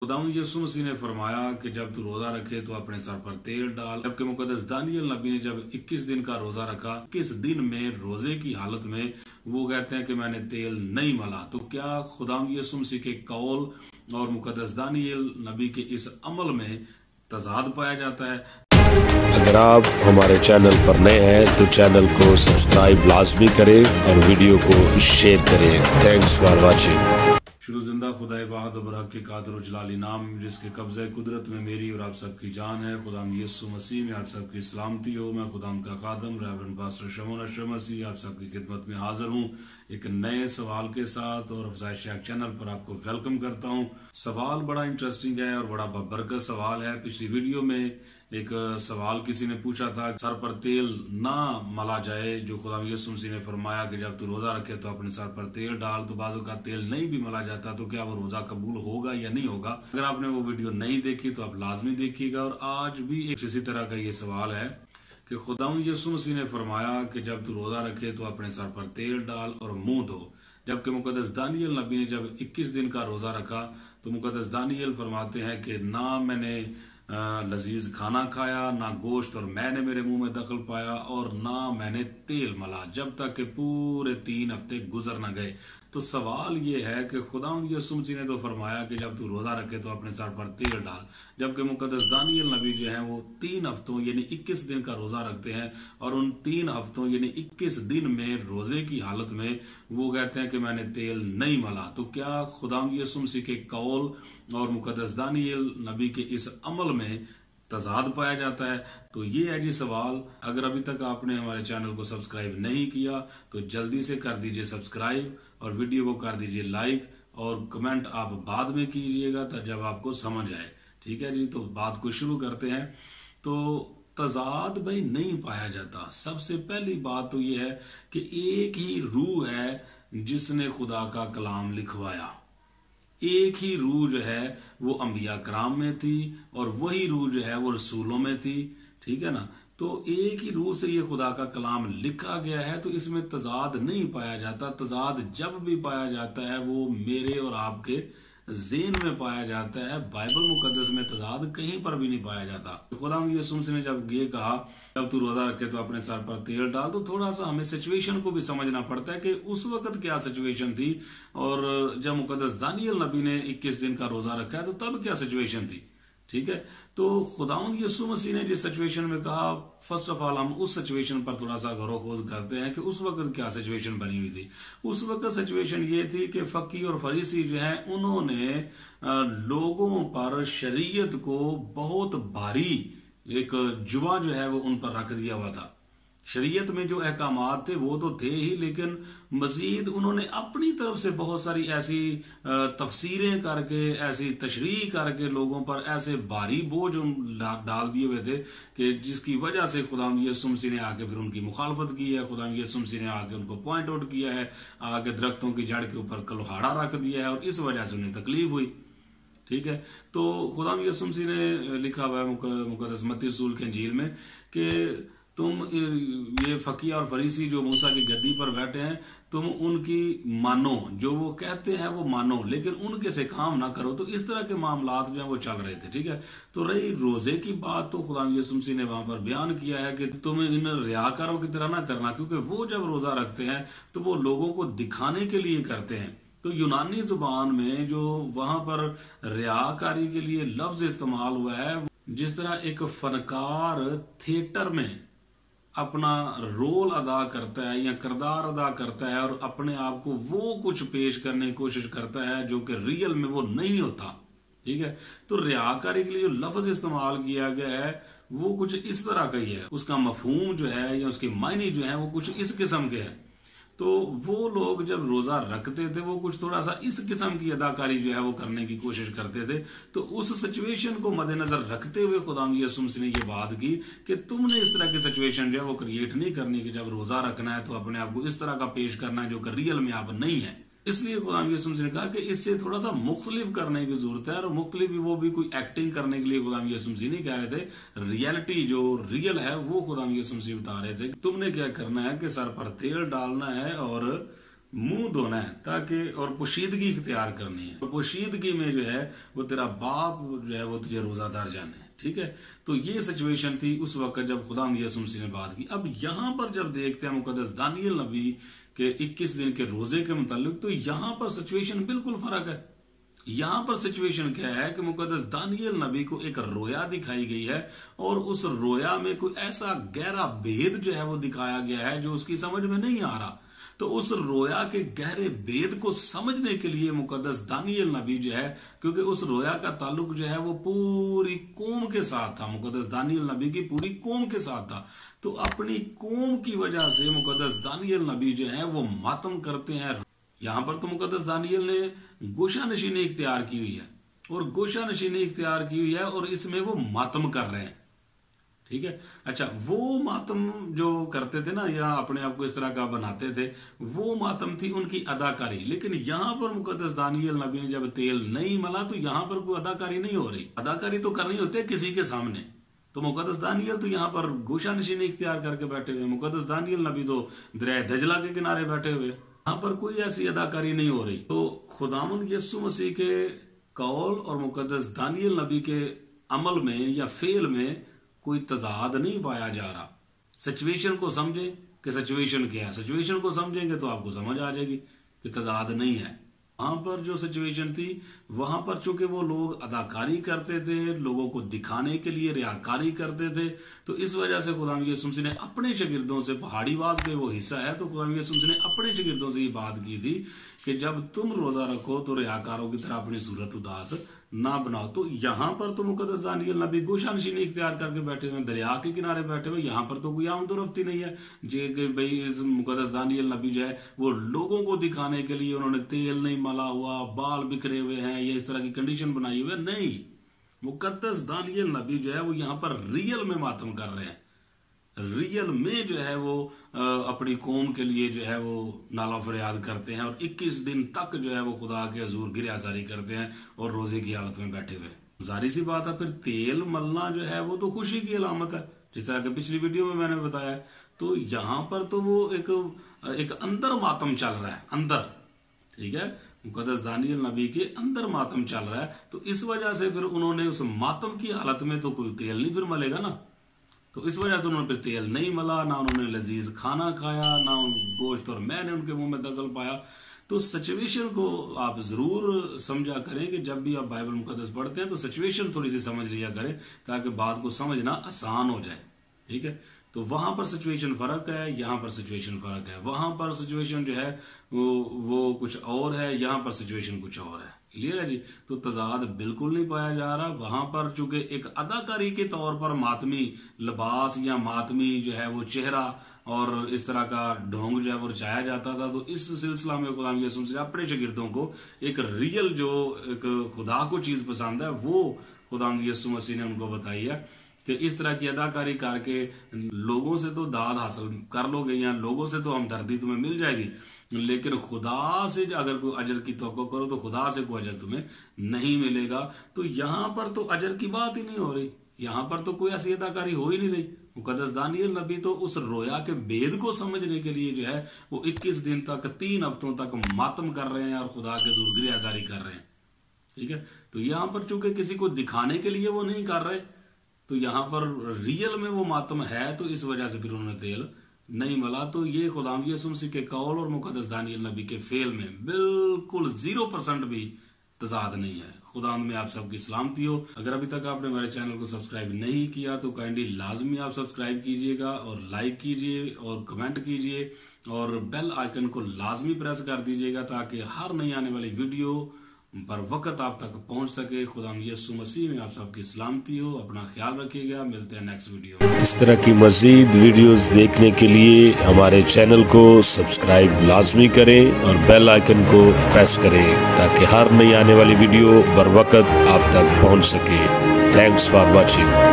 खुदावंद यीशु मसीह ने फरमाया कि जब तू रोजा रखे तो अपने सर पर तेल डाल। जबकि मुकद्दस दानियल नबी ने जब 21 दिन का रोजा रखा, 21 दिन में रोजे की हालत में वो कहते हैं कि मैंने तेल नहीं मला। तो क्या खुदावंद यीशु मसीह के कौल और मुकद्दस दानियल नबी के इस अमल में तजाद पाया जाता है? अगर आप हमारे चैनल पर नए हैं तो चैनल को सब्सक्राइब लाजमी करें और वीडियो को शेयर करें। Thanks for watching. शुरू जिंदा खुदाए वाहिद व बरहक के कादिर व जलाली नाम जिसके कब्ज़े कुदरत में मेरी और आप सबकी जान है। खुदाम यीशु मसीह में आप सबकी सलामती हो। मैं खुदाम का खादम रेवरेंड पास्टर शमोन अशरफ मसीह आप सबकी खिदमत में हाजिर हूँ एक नए सवाल के साथ और अफज़ाइश चैनल पर आपको वेलकम करता हूँ। सवाल बड़ा इंटरेस्टिंग है और बड़ा बरकत सवाल है। पिछली वीडियो में एक सवाल किसी ने पूछा था, सर पर तेल ना मला जाए, जो खुदा यीशु मसीह ने फरमाया कि जब तू रोजा रखे तो अपने सर पर तेल डाल। तो बाजू का तेल नहीं भी मला जाता तो क्या वो रोजा कबूल होगा या नहीं होगा? अगर आपने वो वीडियो नहीं देखी तो आप लाजमी देखिएगा। और आज भी एक इसी तरह का ये सवाल है कि खुदा यीशु मसीह ने फरमाया कि जब तू रोजा रखे तो अपने सर पर तेल डाल और मुंह धो। जबकि मुकद्दस दानियल नबी ने जब 21 दिन का रोजा रखा तो मुकद्दस दानियल फरमाते हैं कि ना मैंने लजीज खाना खाया, ना गोश्त और मैंने मेरे मुंह में दखल पाया, और ना मैंने तेल मला, जब तक कि पूरे 3 हफ्ते गुजर न गए। तो सवाल ये है कि खुदावंद यीशु मसीह ने तो फरमाया कि जब तू रोजा रखे तो अपने सर पर तेल डाल। जबकि मुकद्दस दानियल नबी जो है वो 3 हफ्तों यानी 21 दिन का रोजा रखते हैं और उन 3 हफ्तों यानी 21 दिन में रोजे की हालत में वो कहते हैं कि मैंने तेल नहीं मला। तो क्या खुदावंद यीशु मसीह के कौल और मुकद्दस दानियल नबी के इस अमल में तजाद पाया जाता है? तो ये है जी सवाल। अगर अभी तक आपने हमारे चैनल को सब्सक्राइब नहीं किया तो जल्दी से कर दीजिए सब्सक्राइब और वीडियो को कर दीजिए लाइक, और कमेंट आप बाद में कीजिएगा जब आपको समझ आए। ठीक है जी, तो बात को शुरू करते हैं। तो तजाद भाई नहीं पाया जाता। सबसे पहली बात तो ये है कि एक ही रूह है जिसने खुदा का कलाम लिखवाया। एक ही रूह जो है वो अंबिया कराम में थी और वही रूह जो है वो रसूलों में थी। ठीक है ना? तो एक ही रूह से ये खुदा का कलाम लिखा गया है, तो इसमें तजाद नहीं पाया जाता। तजाद जब भी पाया जाता है वो मेरे और आपके ज़हन में पाया जाता है। बाइबल मुकद्दस में तजाद कहीं पर भी नहीं पाया जाता। खुदा यीशु मसीह ने जब ये कहा जब तू रोजा रखे तो अपने सर पर तेल डाल, तो थोड़ा सा हमें सिचुएशन को भी समझना पड़ता है कि उस वक्त क्या सिचुएशन थी, और जब मुकद्दस दानियल नबी ने 21 दिन का रोजा रखा है तो तब क्या सिचुएशन थी। ठीक है, तो खुदावंद यीशु मसीह ने जिस सिचुएशन में कहा, फर्स्ट ऑफ ऑल हम उस सिचुएशन पर थोड़ा सा गौर खोज करते हैं कि उस वक्त क्या सिचुएशन बनी हुई थी। उस वक्त सिचुएशन ये थी कि फकी और फरीसी जो है उन्होंने लोगों पर शरीयत को बहुत भारी एक जुआ जो है वो उन पर रख दिया हुआ था। शरीयत में जो अहकामात थे वो तो थे ही, लेकिन मजीद उन्होंने अपनी तरफ से बहुत सारी ऐसी तफसीरें करके, ऐसी तशरीह करके लोगों पर ऐसे भारी बोझ डाल दिए हुए थे कि जिसकी वजह से खुदावंद यीशु मसीह ने आके फिर उनकी मुखालफत की है। खुदावंद यीशु मसीह ने आके उनको पॉइंट आउट किया है, आगे दरख्तों की जड़ के ऊपर कलहाड़ा रख दिया है और इस वजह से उन्हें तकलीफ हुई। ठीक है, तो खुदावंद यीशु मसीह ने लिखा हुआ है मुकद्दस मत्ती रसूल के इंजील में कि तुम ये फकीर और फरीसी जो मूसा की गद्दी पर बैठे हैं, तुम उनकी मानो, जो वो कहते हैं वो मानो, लेकिन उनके से काम ना करो। तो इस तरह के मामलात जो है वो चल रहे थे। ठीक है, तो रही रोजे की बात, तो खुदा यीशु मसीह ने वहां पर बयान किया है कि तुम इन रियाकारों की तरह ना करना, क्योंकि वो जब रोजा रखते हैं तो वो लोगों को दिखाने के लिए करते हैं। तो यूनानी जुबान में जो वहां पर रियाकारी के लिए लफ्ज इस्तेमाल हुआ है, जिस तरह एक फनकार थिएटर में अपना रोल अदा करता है या किरदार अदा करता है और अपने आप को वो कुछ पेश करने की कोशिश करता है जो कि रियल में वो नहीं होता। ठीक है, तो रियाकारी के लिए जो लफ्ज इस्तेमाल किया गया है वो कुछ इस तरह का ही है। उसका मफहूम जो है या उसके मायने जो है वो कुछ इस किस्म के हैं। तो वो लोग जब रोजा रखते थे वो कुछ थोड़ा सा इस किस्म की अदाकारी जो है वो करने की कोशिश करते थे। तो उस सिचुएशन को मद्देनजर रखते हुए खुदावंद यीशु मसीह ने ये बात की कि तुमने इस तरह की सिचुएशन जो है वो क्रिएट नहीं करनी कि जब रोजा रखना है तो अपने आप को इस तरह का पेश करना है जो कि रियल में आप नहीं है। इसलिए खुदावंद यीशु मसीह ने कहा कि इससे थोड़ा सा मुख्तलिफ करने की जरूरत है, और मुख्तलिफ वो भी कोई एक्टिंग करने के लिए खुदावंद यीशु मसीह नहीं कह रहे थे। रियलिटी जो रियल है वो खुदावंद यीशु मसीह बता रहे थे। तुमने क्या करना है कि सर पर तेल डालना है और मुंह धोना है ताकि, और पोशीदगी इख्तियार करनी है, और पोशीदगी में जो है वो तेरा बाप जो है वो तुझे रोजादार जाने, ठीक है। तो ये सिचुएशन थी उस वक्त जब खुदा यीशु मसीह ने बात की। अब यहां पर जब देखते हैं मुकद्दस दानियल नबी के 21 दिन के रोजे के मुतालिक, तो यहां पर सिचुएशन बिल्कुल फर्क है। यहां पर सिचुएशन क्या है कि मुकद्दस दानियल नबी को एक रोया दिखाई गई है, और उस रोया में कोई ऐसा गहरा भेद जो है वो दिखाया गया है जो उसकी समझ में नहीं आ रहा। तो उस रोया के गहरे भेद को समझने के लिए मुकद्दस दानियल नबी जो है, क्योंकि उस रोया का ताल्लुक जो है वो पूरी कौम के साथ था, मुकद्दस दानियल नबी की पूरी कौम के साथ था। तो अपनी कौम की वजह से मुकद्दस दानियल नबी जो है वो मातम करते हैं। यहां पर तो मुकद्दस दानियल ने गोशा नशीनी इख्तियार की हुई है, और गोशा नशीनी इख्तियार की हुई है, और इसमें वो मातम कर रहे हैं, ठीक है। अच्छा, वो मातम जो करते थे ना, या अपने आप को इस तरह का बनाते थे, वो मातम थी उनकी अदाकारी। लेकिन यहां पर मुकद्दस दानियल नबी ने जब तेल नहीं मला, तो यहां पर कोई अदाकारी नहीं हो रही। अदाकारी तो करनी होती है किसी के सामने, तो मुकद्दस दानियल तो यहां पर गोशा नशीनी इख्तियार करके बैठे हुए। मुकद्दस दानियल नबी तो दरिया दजला के किनारे बैठे हुए, यहां पर कोई ऐसी अदाकारी नहीं हो रही। तो खुदावंद यीशु मसीह के कौल और मुकद्दस दानियल नबी के अमल में या फेल में कोई तजाद नहीं पाया जा रहा। सिचुएशन को समझे कि सिचुएशन क्या है, सिचुएशन को समझेंगे तो आपको समझ आ जाएगी कि तजाद नहीं है। वहां पर जो सिचुएशन थी, वहां पर चूंकि वो लोग अदाकारी करते थे, लोगों को दिखाने के लिए रियाकारी करते थे, तो इस वजह से खुदा यीशु मसीह ने अपने शागिर्दों से, पहाड़ी वाज के वो हिस्सा है, तो खुदा यीशु मसीह ने अपने शागिर्दों से ये बात की थी कि जब तुम रोजा रखो तो रियाकारों की तरह अपनी सूरत उदास ना बनाओ। तो यहां पर तो मुकद्दस दानियल नबी गोशा नशीनी इख्तियार करके बैठे हुए, दरिया के किनारे बैठे हुए, यहां पर तो कोई आमदोरफ्ती नहीं है जे कि भाई मुकद्दस दानियल नबी जो है वो लोगों को दिखाने के लिए उन्होंने तेल नहीं मला हुआ, बाल बिखरे हुए हैं, या इस तरह की कंडीशन बनाई हुई है। नहीं, मुकद्दस दानियल नबी जो है वो यहां पर रियल में मातम कर रहे हैं, रियल में जो है वो अपनी कौम के लिए जो है वो नाला फरियाद करते हैं, और 21 दिन तक जो है वो खुदा के हजूर गिरयाजारी करते हैं और रोजे की हालत में बैठे हुए। जारी सी बात है, फिर तेल मलना जो है वो तो खुशी की अलामत है, जिस तरह के पिछली वीडियो में मैंने बताया। तो यहां पर तो वो एक अंदर मातम चल रहा है, अंदर, ठीक है, मुकद्दस दानियल नबी के अंदर मातम चल रहा है। तो इस वजह से फिर उन्होंने उस मातम की हालत में तो कोई तेल नहीं फिर मलेगा ना, तो इस वजह से उन्होंने फिर तेल नहीं मला, ना उन्होंने लजीज खाना खाया, ना गोश्त और मैंने उनके मुंह में दखल पाया। तो सिचुएशन को आप जरूर समझा करें कि जब भी आप बाइबल मुकद्दस पढ़ते हैं तो सिचुएशन थोड़ी सी समझ लिया करें, ताकि बात को समझना आसान हो जाए, ठीक है। तो वहां पर सिचुएशन फर्क है, यहां पर सिचुएशन फर्क है। वहां पर सिचुएशन जो है वो कुछ और है, यहां पर सिचुएशन कुछ और है, क्लियर है जी। तो तजाद बिल्कुल नहीं पाया जा रहा। वहां पर चूंकि एक अदाकारी के तौर पर मातमी लिबास या मातमी जो है वो चेहरा और इस तरह का ढोंग जो है वो रचाया जाता था, तो इस सिलसिला में खुदा यीशु मसीह अपने शागिर्दों को एक रियल जो एक खुदा को चीज पसंद है वो खुदा यीशु मसीह ने उनको बताई है कि इस तरह की अदाकारी करके लोगों से तो दाद हासिल कर लोगे, या लोगों से तो हमदर्दी तुम्हें मिल जाएगी, लेकिन खुदा से अगर कोई अजर की तवक्को करो तो खुदा से कोई अजर तुम्हें नहीं मिलेगा। तो यहां पर तो अजर की बात ही नहीं हो रही, यहां पर तो कोई ऐसी अदाकारी हो ही नहीं रही। मुकद्दस दानियल नबी तो उस रोया के भेद को समझने के लिए जो है वो 21 दिन तक 3 हफ्तों तक मातम कर रहे हैं और खुदा के हजूर गिरयाजारी कर रहे हैं, ठीक है। तो यहां पर चूंकि किसी को दिखाने के लिए वो नहीं कर रहे, तो यहां पर रियल में वो मातम है, तो इस वजह से फिर उन्होंने तेल नहीं मला। तो ये खुदाम यीशु मसीह के कौल और मुकद्दस दानियल नबी के फेल में बिल्कुल 0% भी तजाद नहीं है। खुदा में आप सबकी सलामती हो। अगर अभी तक आपने हमारे चैनल को सब्सक्राइब नहीं किया तो काइंडली लाजमी आप सब्सक्राइब कीजिएगा और लाइक कीजिए और कमेंट कीजिए और बेल आइकन को लाजमी प्रेस कर दीजिएगा ताकि हर नई आने वाली वीडियो पर वक्त आप तक पहुंच सके। खुदा यीशु मसीह में आप सबकी सलामती हो। अपना ख्याल रखिएगा। मिलते हैं नेक्स्ट वीडियो में। इस तरह की मजीद वीडियोस देखने के लिए हमारे चैनल को सब्सक्राइब लाजमी करें और बेल आइकन को प्रेस करें ताकि हर नई आने वाली वीडियो बर वक्त आप तक पहुंच सके। Thanks for watching.